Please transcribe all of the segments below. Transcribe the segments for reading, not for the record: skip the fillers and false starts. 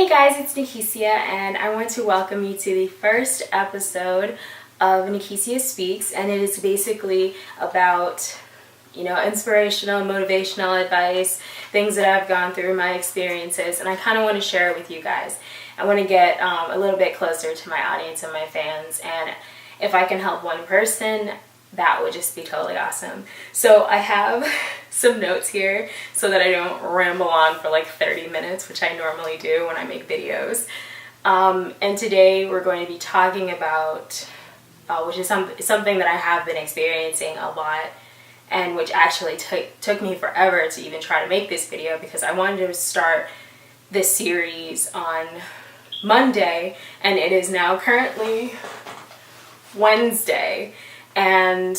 Hey guys, it's Nikicia, and I want to welcome you to the first episode of Nikicia Speaks, and it is basically about, inspirational, motivational advice, things that I've gone through, my experiences, and I kind of want to share it with you guys. I want to get a little bit closer to my audience and my fans, and if I can help one person, that would just be totally awesome. So I have some notes here so that I don't ramble on for like 30 minutes, which I normally do when I make videos. And today we're going to be talking about, which is something that I have been experiencing a lot, and which actually took me forever to even try to make this video, because I wanted to start this series on Monday, and it is now currently Wednesday. And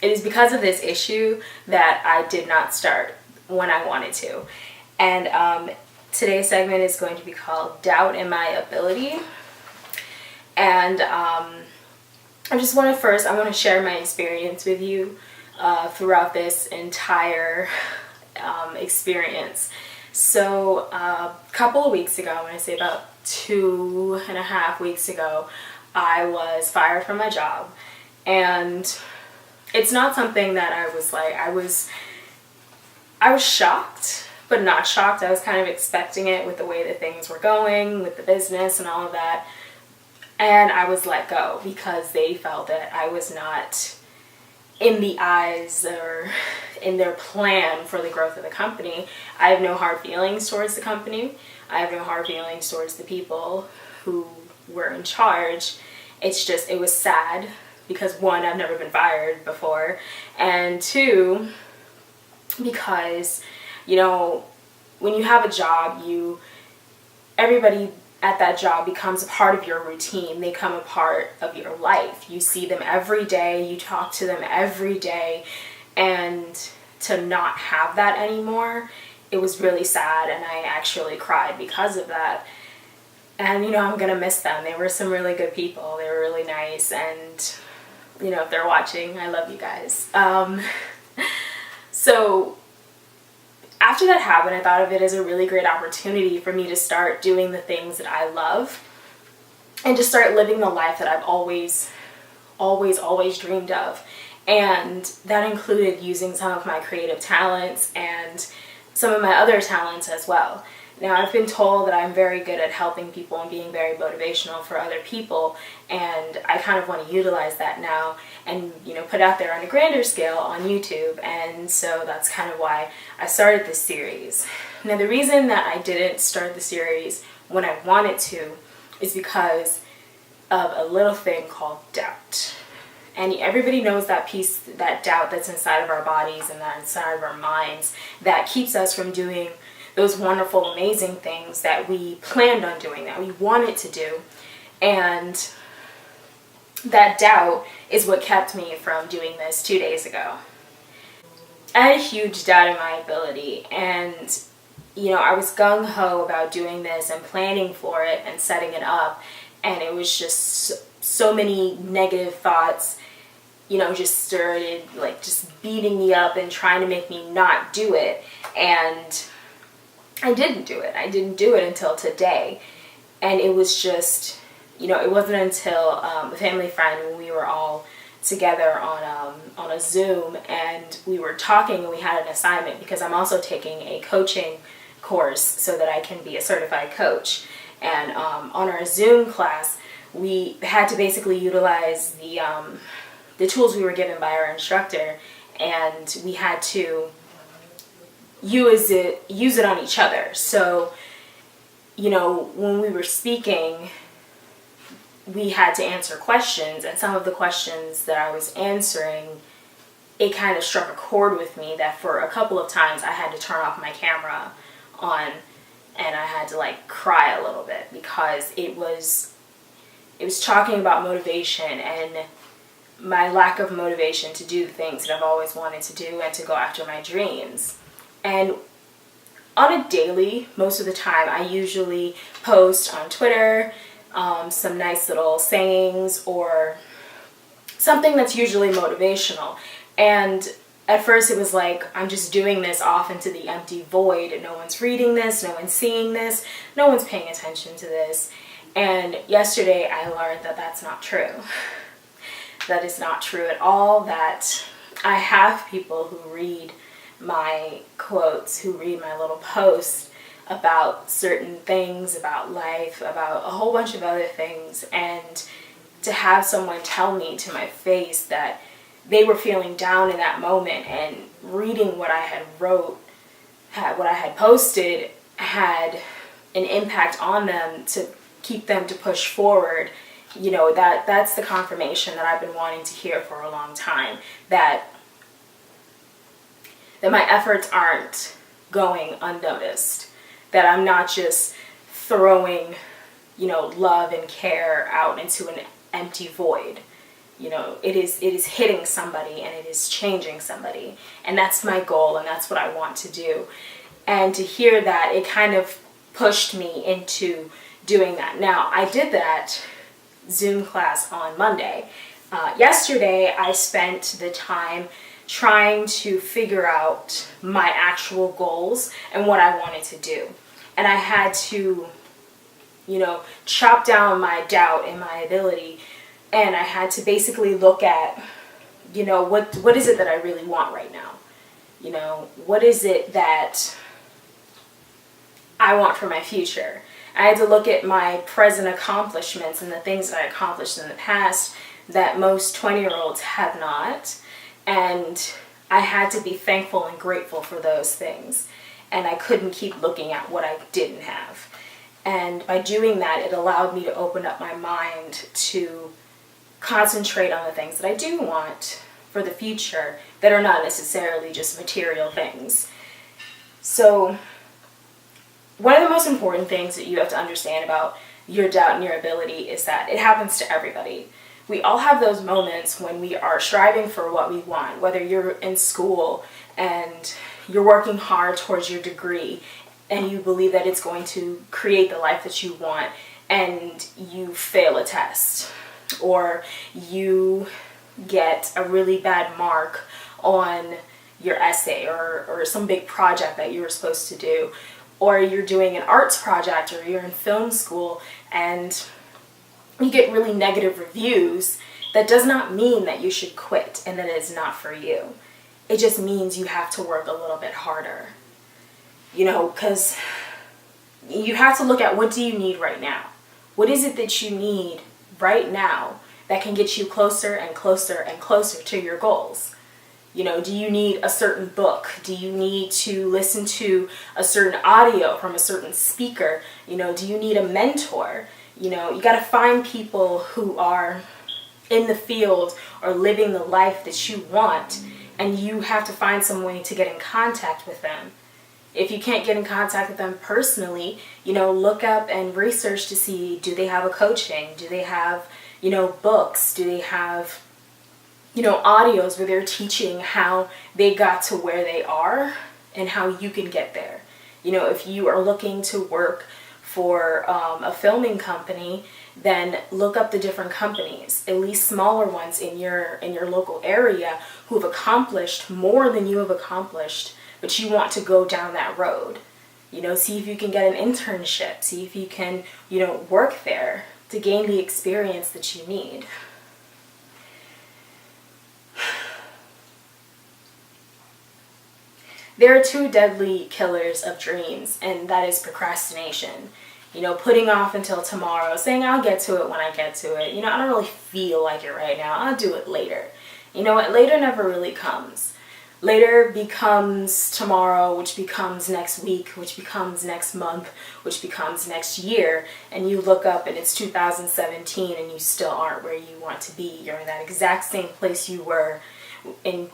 it is because of this issue that I did not start when I wanted to. And today's segment is going to be called Doubt in My Ability. And I want to share my experience with you throughout this entire experience. So a couple of weeks ago, when I say about 2.5 weeks ago, I was fired from my job. And it's not something that I was shocked, but not shocked. I was kind of expecting it with the way that things were going, with the business and all of that. And I was let go because they felt that I was not in the eyes or in their plan for the growth of the company. I have no hard feelings towards the company. I have no hard feelings towards the people who were in charge. It's just, it was sad. Because one, I've never been fired before, and two, because, when you have a job, everybody at that job becomes a part of your routine. They become a part of your life. You see them every day, you talk to them every day, and to not have that anymore, it was really sad, and I actually cried because of that. And, I'm gonna miss them. They were some really good people. They were really nice, and if they're watching, I love you guys. So after that happened, I thought of it as a really great opportunity for me to start doing the things that I love and to start living the life that I've always dreamed of. And that included using some of my creative talents and some of my other talents as well. Now, I've been told that I'm very good at helping people and being very motivational for other people, and I kind of want to utilize that now and, put out there on a grander scale on YouTube, and so that's kind of why I started this series. Now, the reason that I didn't start the series when I wanted to is because of a little thing called doubt. And everybody knows that piece, that doubt that's inside of our bodies and that inside of our minds that keeps us from doing those wonderful, amazing things that we planned on doing, that we wanted to do. And that doubt is what kept me from doing this 2 days ago. I had a huge doubt in my ability, and I was gung-ho about doing this and planning for it and setting it up, and it was just so many negative thoughts, just started just beating me up and trying to make me not do it. And I didn't do it. I didn't do it until today. And it was just, it wasn't until a family friend, when we were all together on a Zoom, and we were talking, and we had an assignment, because I'm also taking a coaching course so that I can be a certified coach. And on our Zoom class, we had to basically utilize the tools we were given by our instructor, and we had to use it on each other. So, when we were speaking, we had to answer questions, and some of the questions that I was answering, it kind of struck a chord with me that for a couple of times I had to turn off my camera on, and I had to cry a little bit, because it was talking about motivation and my lack of motivation to do the things that I've always wanted to do and to go after my dreams. And on a daily, most of the time, I usually post on Twitter some nice little sayings or something that's usually motivational. And at first it was like, I'm just doing this off into the empty void, and no one's reading this, no one's seeing this, no one's paying attention to this. And yesterday I learned that that's not true. That is not true at all, that I have people who read my quotes, who read my little posts about certain things, about life, about a whole bunch of other things, and to have someone tell me to my face that they were feeling down in that moment, and reading what I had wrote, what I had posted, had an impact on them to keep them to push forward. You know, that's the confirmation that I've been wanting to hear for a long time, that my efforts aren't going unnoticed, that I'm not just throwing, you know, love and care out into an empty void. You know, it is hitting somebody, and it is changing somebody, and that's my goal, and that's what I want to do. And to hear that, it kind of pushed me into doing that. Now, I did that Zoom class on Monday. Yesterday, I spent the time trying to figure out my actual goals and what I wanted to do. And I had to, you know, chop down my doubt and my ability. And I had to basically look at, you know, what is it that I really want right now? You know, what is it that I want for my future? I had to look at my present accomplishments and the things that I accomplished in the past that most 20-year-olds have not. And I had to be thankful and grateful for those things. And I couldn't keep looking at what I didn't have. And by doing that, it allowed me to open up my mind to concentrate on the things that I do want for the future that are not necessarily just material things. So one of the most important things that you have to understand about your doubt and your ability is that it happens to everybody. We all have those moments when we are striving for what we want, whether you're in school and you're working hard towards your degree and you believe that it's going to create the life that you want, and you fail a test, or you get a really bad mark on your essay or some big project that you were supposed to do, or you're doing an arts project, or you're in film school and you get really negative reviews. That does not mean that you should quit and that it's not for you. It just means you have to work a little bit harder. You know, because you have to look at, what do you need right now? What is it that you need right now that can get you closer and closer and closer to your goals? You know, do you need a certain book? Do you need to listen to a certain audio from a certain speaker? You know, do you need a mentor? You know, you got to find people who are in the field or living the life that you want, and you have to find some way to get in contact with them. If you can't get in contact with them personally, you know, look up and research to see, do they have a coaching? Do they have, you know, books? Do they have, you know, audios where they're teaching how they got to where they are and how you can get there? You know, if you are looking to work for a filming company, then look up the different companies, at least smaller ones in your local area, who have accomplished more than you have accomplished, but you want to go down that road. You know, see if you can get an internship, see if you can, you know, work there to gain the experience that you need. There are two deadly killers of dreams, and that is procrastination. You know, putting off until tomorrow, saying I'll get to it when I get to it. You know, I don't really feel like it right now. I'll do it later. You know what? Later never really comes. Later becomes tomorrow, which becomes next week, which becomes next month, which becomes next year. And you look up and it's 2017 and you still aren't where you want to be. You're in that exact same place you were in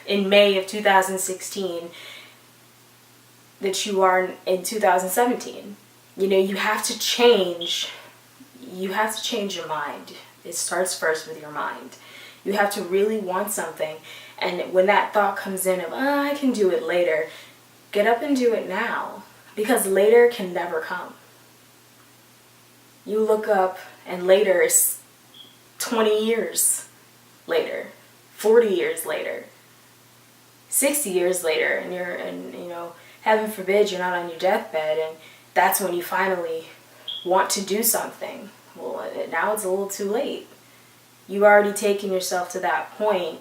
May of 2016 that you are in 2017. You know, you have to change your mind. It starts first with your mind. You have to really want something, and when that thought comes in of, I can do it later, get up and do it now, because later can never come. You look up and later is 20 years later, 40 years later, 60 years later, and heaven forbid you're not on your deathbed, and that's when you finally want to do something. Well, now it's a little too late. You've already taken yourself to that point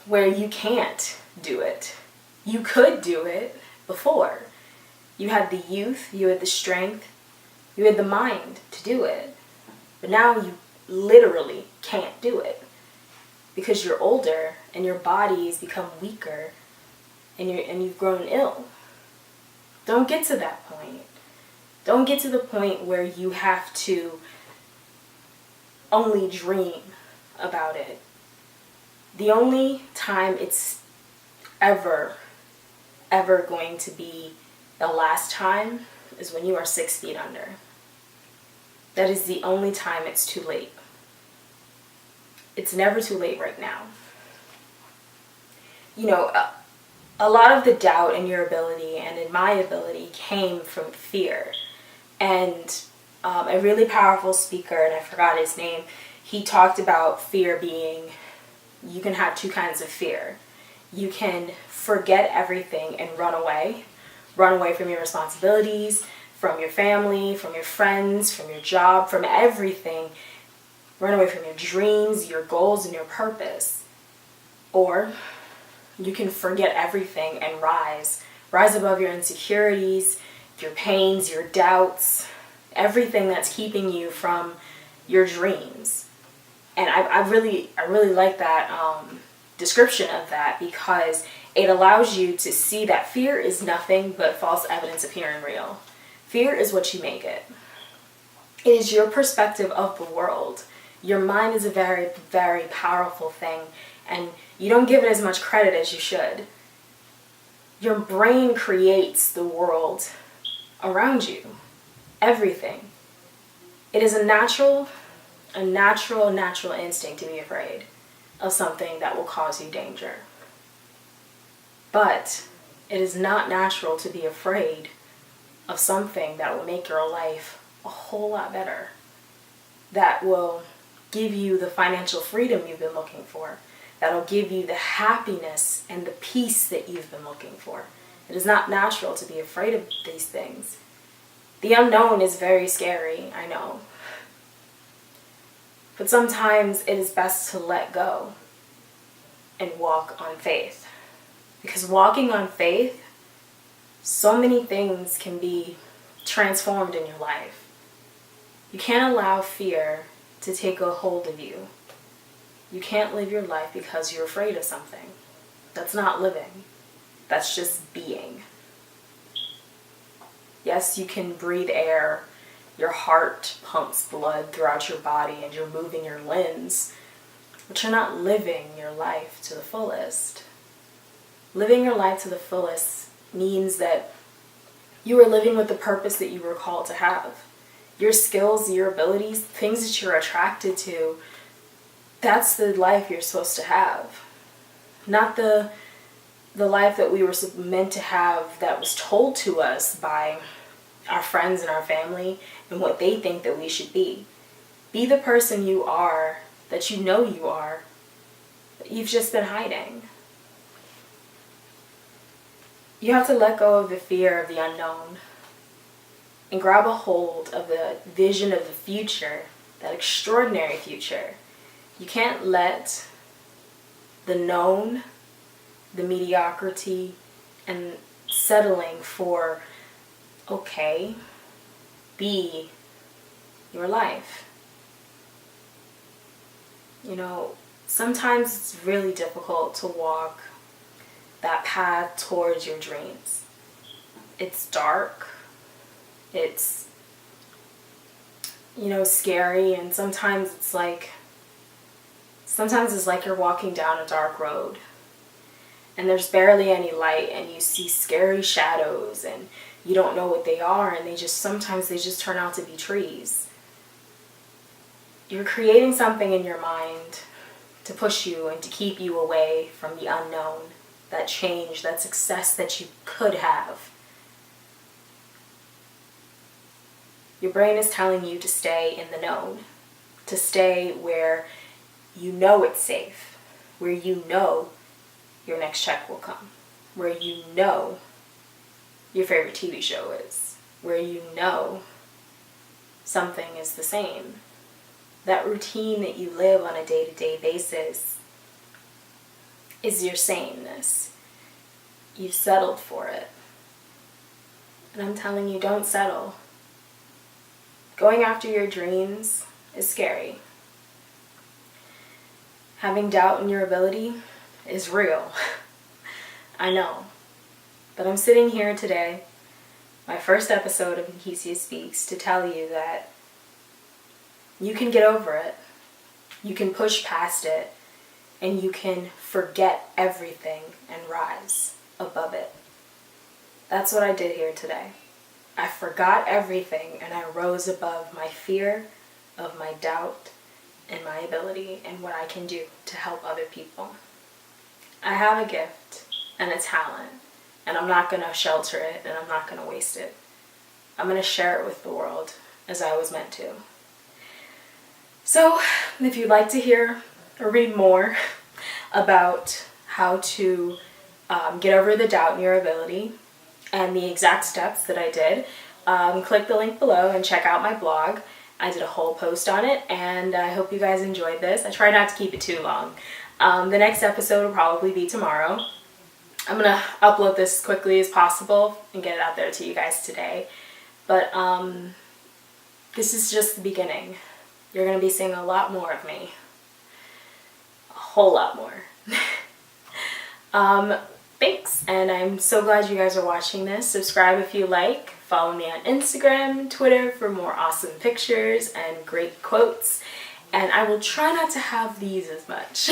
where you can't do it. You could do it before. You had the youth, you had the strength, you had the mind to do it. But now you literally can't do it because you're older and your body's become weaker and you've grown ill. Don't get to that point. Don't get to the point where you have to only dream about it. The only time it's ever going to be the last time is when you are 6 feet under. That is the only time it's too late. It's never too late right now. A lot of the doubt in your ability and in my ability came from fear. And a really powerful speaker, and I forgot his name, he talked about fear being, you can have two kinds of fear. You can forget everything and run away from your responsibilities, from your family, from your friends, from your job, from everything. Run away from your dreams, your goals, and your purpose. Or you can forget everything and rise above your insecurities, your pains, your doubts, everything that's keeping you from your dreams. And I really like that description of that, because it allows you to see that fear is nothing but false evidence appearing real. Fear is what you make it. It is your perspective of the world. Your mind is a very, very powerful thing, and you don't give it as much credit as you should. Your brain creates the world around you. Everything. It is a natural instinct to be afraid of something that will cause you danger. But it is not natural to be afraid of something that will make your life a whole lot better, that will give you the financial freedom you've been looking for, that'll give you the happiness and the peace that you've been looking for. It is not natural to be afraid of these things. The unknown is very scary, I know. But sometimes it is best to let go and walk on faith. Because walking on faith, so many things can be transformed in your life. You can't allow fear to take a hold of you. You can't live your life because you're afraid of something. That's not living. That's just being. Yes, you can breathe air. Your heart pumps blood throughout your body and you're moving your limbs. But you're not living your life to the fullest. Living your life to the fullest means that you are living with the purpose that you were called to have. Your skills, your abilities, things that you're attracted to, that's the life you're supposed to have. Not the life that we were meant to have that was told to us by our friends and our family and what they think that we should be. Be the person you are, that you know you are, that you've just been hiding. You have to let go of the fear of the unknown and grab a hold of the vision of the future, that extraordinary future. You can't let the known, the mediocrity, and settling for okay be your life. Sometimes it's really difficult to walk that path towards your dreams. It's dark. It's, scary, and sometimes it's like you're walking down a dark road and there's barely any light and you see scary shadows and you don't know what they are, and sometimes they just turn out to be trees. You're creating something in your mind to push you and to keep you away from the unknown, that change, that success that you could have. Your brain is telling you to stay in the known, to stay where you know it's safe. where you know your next check will come, where you know your favorite TV show is, where you know something is the same. That routine that you live on a day-to-day basis is your sameness. You've settled for it. And I'm telling you, don't settle. Going after your dreams is scary. Having doubt in your ability is real. I know. But I'm sitting here today, my first episode of Nikicia Speaks, to tell you that you can get over it. You can push past it. And you can forget everything and rise above it. That's what I did here today. I forgot everything and I rose above my fear of my doubt and my ability and what I can do to help other people. I have a gift and a talent, and I'm not going to shelter it and I'm not going to waste it. I'm going to share it with the world as I was meant to. So, if you'd like to hear or read more about how to get over the doubt in your ability and the exact steps that I did, click the link below and check out my blog. I did a whole post on it, and I hope you guys enjoyed this. I try not to keep it too long. The next episode will probably be tomorrow. I'm going to upload this as quickly as possible and get it out there to you guys today. But this is just the beginning. You're going to be seeing a lot more of me. A whole lot more. Thanks, and I'm so glad you guys are watching this. Subscribe if you like. Follow me on Instagram, Twitter for more awesome pictures and great quotes. And I will try not to have these as much.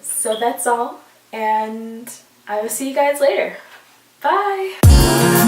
So that's all, and I will see you guys later. Bye!